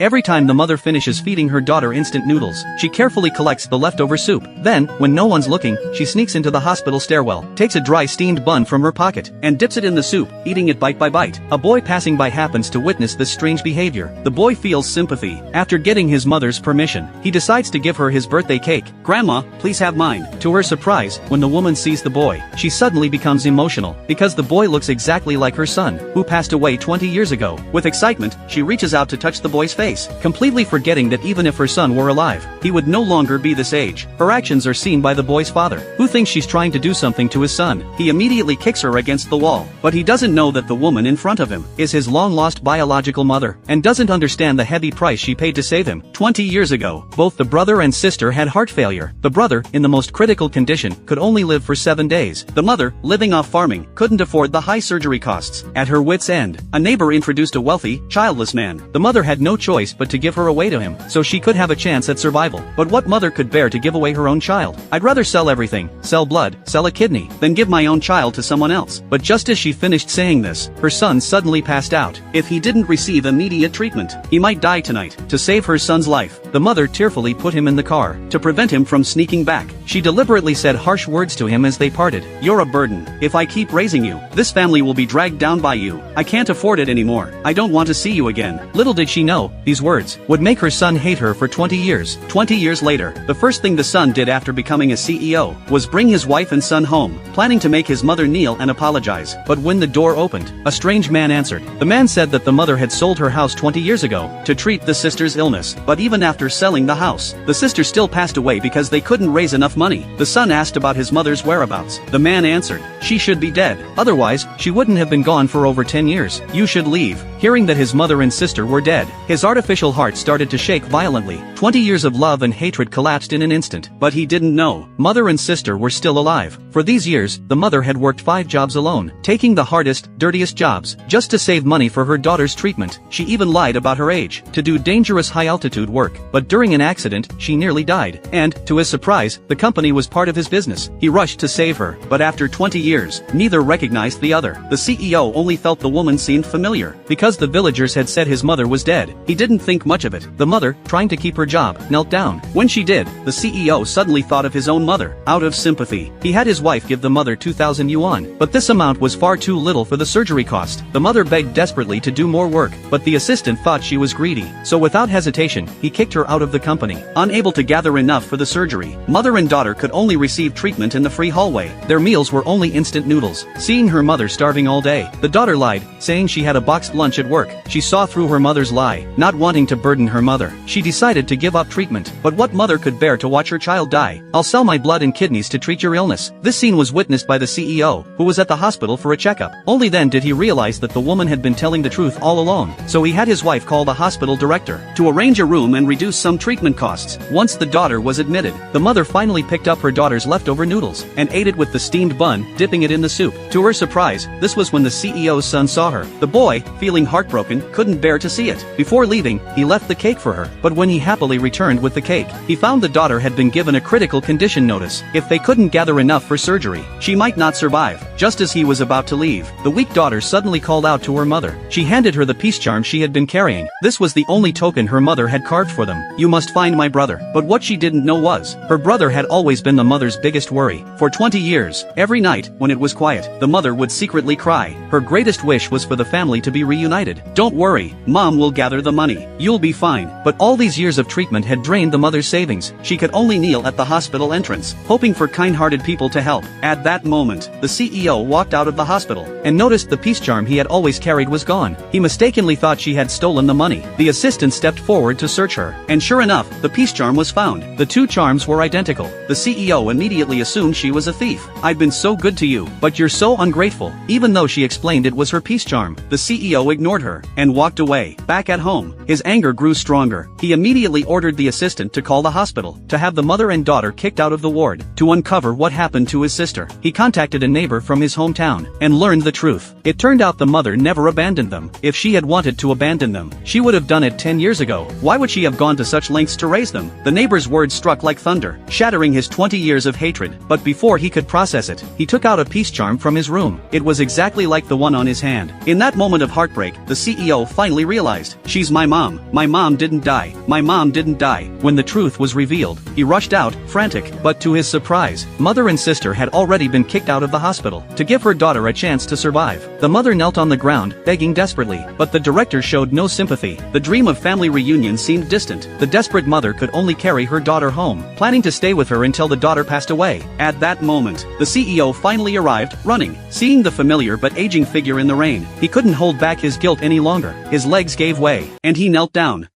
Every time the mother finishes feeding her daughter instant noodles, she carefully collects the leftover soup. Then, when no one's looking, she sneaks into the hospital stairwell, takes a dry steamed bun from her pocket, and dips it in the soup, eating it bite by bite. A boy passing by happens to witness this strange behavior. The boy feels sympathy. After getting his mother's permission, he decides to give her his birthday cake. "Grandma, please have mine." To her surprise, when the woman sees the boy, she suddenly becomes emotional, because the boy looks exactly like her son, who passed away 20 years ago. With excitement, she reaches out to touch the boy's face, completely forgetting that even if her son were alive, he would no longer be this age. Her actions are seen by the boy's father, who thinks she's trying to do something to his son. He immediately kicks her against the wall, but he doesn't know that the woman in front of him is his long-lost biological mother, and doesn't understand the heavy price she paid to save him. 20 years ago, both the brother and sister had heart failure. The brother, in the most critical condition, could only live for 7 days. The mother, living off farming, couldn't afford the high surgery costs. At her wit's end, a neighbor introduced a wealthy, childless man. The mother had no choice but to give her away to him, so she could have a chance at survival. But what mother could bear to give away her own child? "I'd rather sell everything, sell blood, sell a kidney, than give my own child to someone else." But just as she finished saying this, her son suddenly passed out. If he didn't receive immediate treatment, he might die tonight. To save her son's life, the mother tearfully put him in the car. To prevent him from sneaking back, she deliberately said harsh words to him as they parted. "You're a burden. If I keep raising you, this family will be dragged down by you. I can't afford it anymore. I don't want to see you again." Little did she know, these words would make her son hate her for 20 years. 20 years later, the first thing the son did after becoming a CEO was bring his wife and son home, planning to make his mother kneel and apologize. But when the door opened, a strange man answered. The man said that the mother had sold her house 20 years ago to treat the sister's illness, but even after selling the house, the sister still passed away because they couldn't raise enough money. The son asked about his mother's whereabouts. The man answered, "She should be dead. Otherwise, she wouldn't have been gone for over 10 years. You should leave." Hearing that his mother and sister were dead, his artificial heart started to shake violently. 20 years of love and hatred collapsed in an instant. But he didn't know, mother and sister were still alive. For these years, the mother had worked 5 jobs alone, taking the hardest, dirtiest jobs, just to save money for her daughter's treatment. She even lied about her age, to do dangerous high-altitude work. But during an accident, she nearly died. And, to his surprise, the company was part of his business. He rushed to save her, but after 20 years, neither recognized the other. The CEO only felt the woman seemed familiar, because the villagers had said his mother was dead. He didn't think much of it. The mother, trying to keep her job, knelt down. When she did, the CEO suddenly thought of his own mother. Out of sympathy, he had his wife give the mother 2,000 yuan. But this amount was far too little for the surgery cost. The mother begged desperately to do more work, but the assistant thought she was greedy. So without hesitation, he kicked her out of the company. Unable to gather enough for the surgery, mother and daughter could only receive treatment in the free hallway. Their meals were only instant noodles. Seeing her mother starving all day, the daughter lied, saying she had a boxed lunch at work. She saw through her mother's lie. Not wanting to burden her mother, she decided to give up treatment. But what mother could bear to watch her child die? "I'll sell my blood and kidneys to treat your illness." This scene was witnessed by the CEO, who was at the hospital for a checkup. Only then did he realize that the woman had been telling the truth all along. So he had his wife call the hospital director to arrange a room and reduce some treatment costs. Once the daughter was admitted, the mother finally picked up her daughter's leftover noodles and ate it with the steamed bun, dipping it in the soup. To her surprise, this was when the CEO's son saw her. The boy, feeling heartbroken, couldn't bear to see it. Before leaving, he left the cake for her, but when he happily returned with the cake, he found the daughter had been given a critical condition notice. If they couldn't gather enough for surgery, she might not survive. Just as he was about to leave, the weak daughter suddenly called out to her mother. She handed her the peace charm she had been carrying. This was the only token her mother had carved for them. "You must find my brother." But what she didn't know was, her brother had always been the mother's biggest worry. For 20 years, every night, when it was quiet, the mother would secretly cry. Her greatest wish was for the family to be reunited. "Don't worry, Mom will gather the money. You'll be fine." But all these years of treatment had drained the mother's savings. She could only kneel at the hospital entrance, hoping for kind-hearted people to help. At that moment, the CEO walked out of the hospital, and noticed the peace charm he had always carried was gone. He mistakenly thought she had stolen the money. The assistant stepped forward to search her, and sure enough, the peace charm was found. The 2 charms were identical. The CEO immediately assumed she was a thief. "I've been so good to you, but you're so ungrateful." Even though she explained it was her peace charm, the CEO ignored her, and walked away. Back at home, his anger grew stronger. He immediately ordered the assistant to call the hospital, to have the mother and daughter kicked out of the ward, to uncover what happened to his sister. He contacted a neighbor from his hometown, and learned the truth. It turned out the mother never abandoned them. If she had wanted to abandon them, she would have done it 10 years ago. Why would she have gone to such lengths to raise them? The neighbor's words struck like thunder, shattering his 20 years of hatred. But before he could process it, he took out a peace charm from his room. It was exactly like the one on his hand. In that moment of heartbreak, the CEO finally realized, she's my mom. My mom didn't die. My mom didn't die. When the truth was revealed, he rushed out, frantic. But to his surprise, mother and sister had already been kicked out of the hospital. To give her daughter a chance to survive, the mother knelt on the ground, begging desperately. But the director showed no sympathy. The dream of family reunion seemed distant. The desperate mother could only carry her daughter home, planning to stay with her until the daughter passed away. At that moment, the CEO finally arrived, running. Seeing the familiar but aging figure in the rain, he couldn't hold back his guilt any longer. His legs gave way, and he knelt down.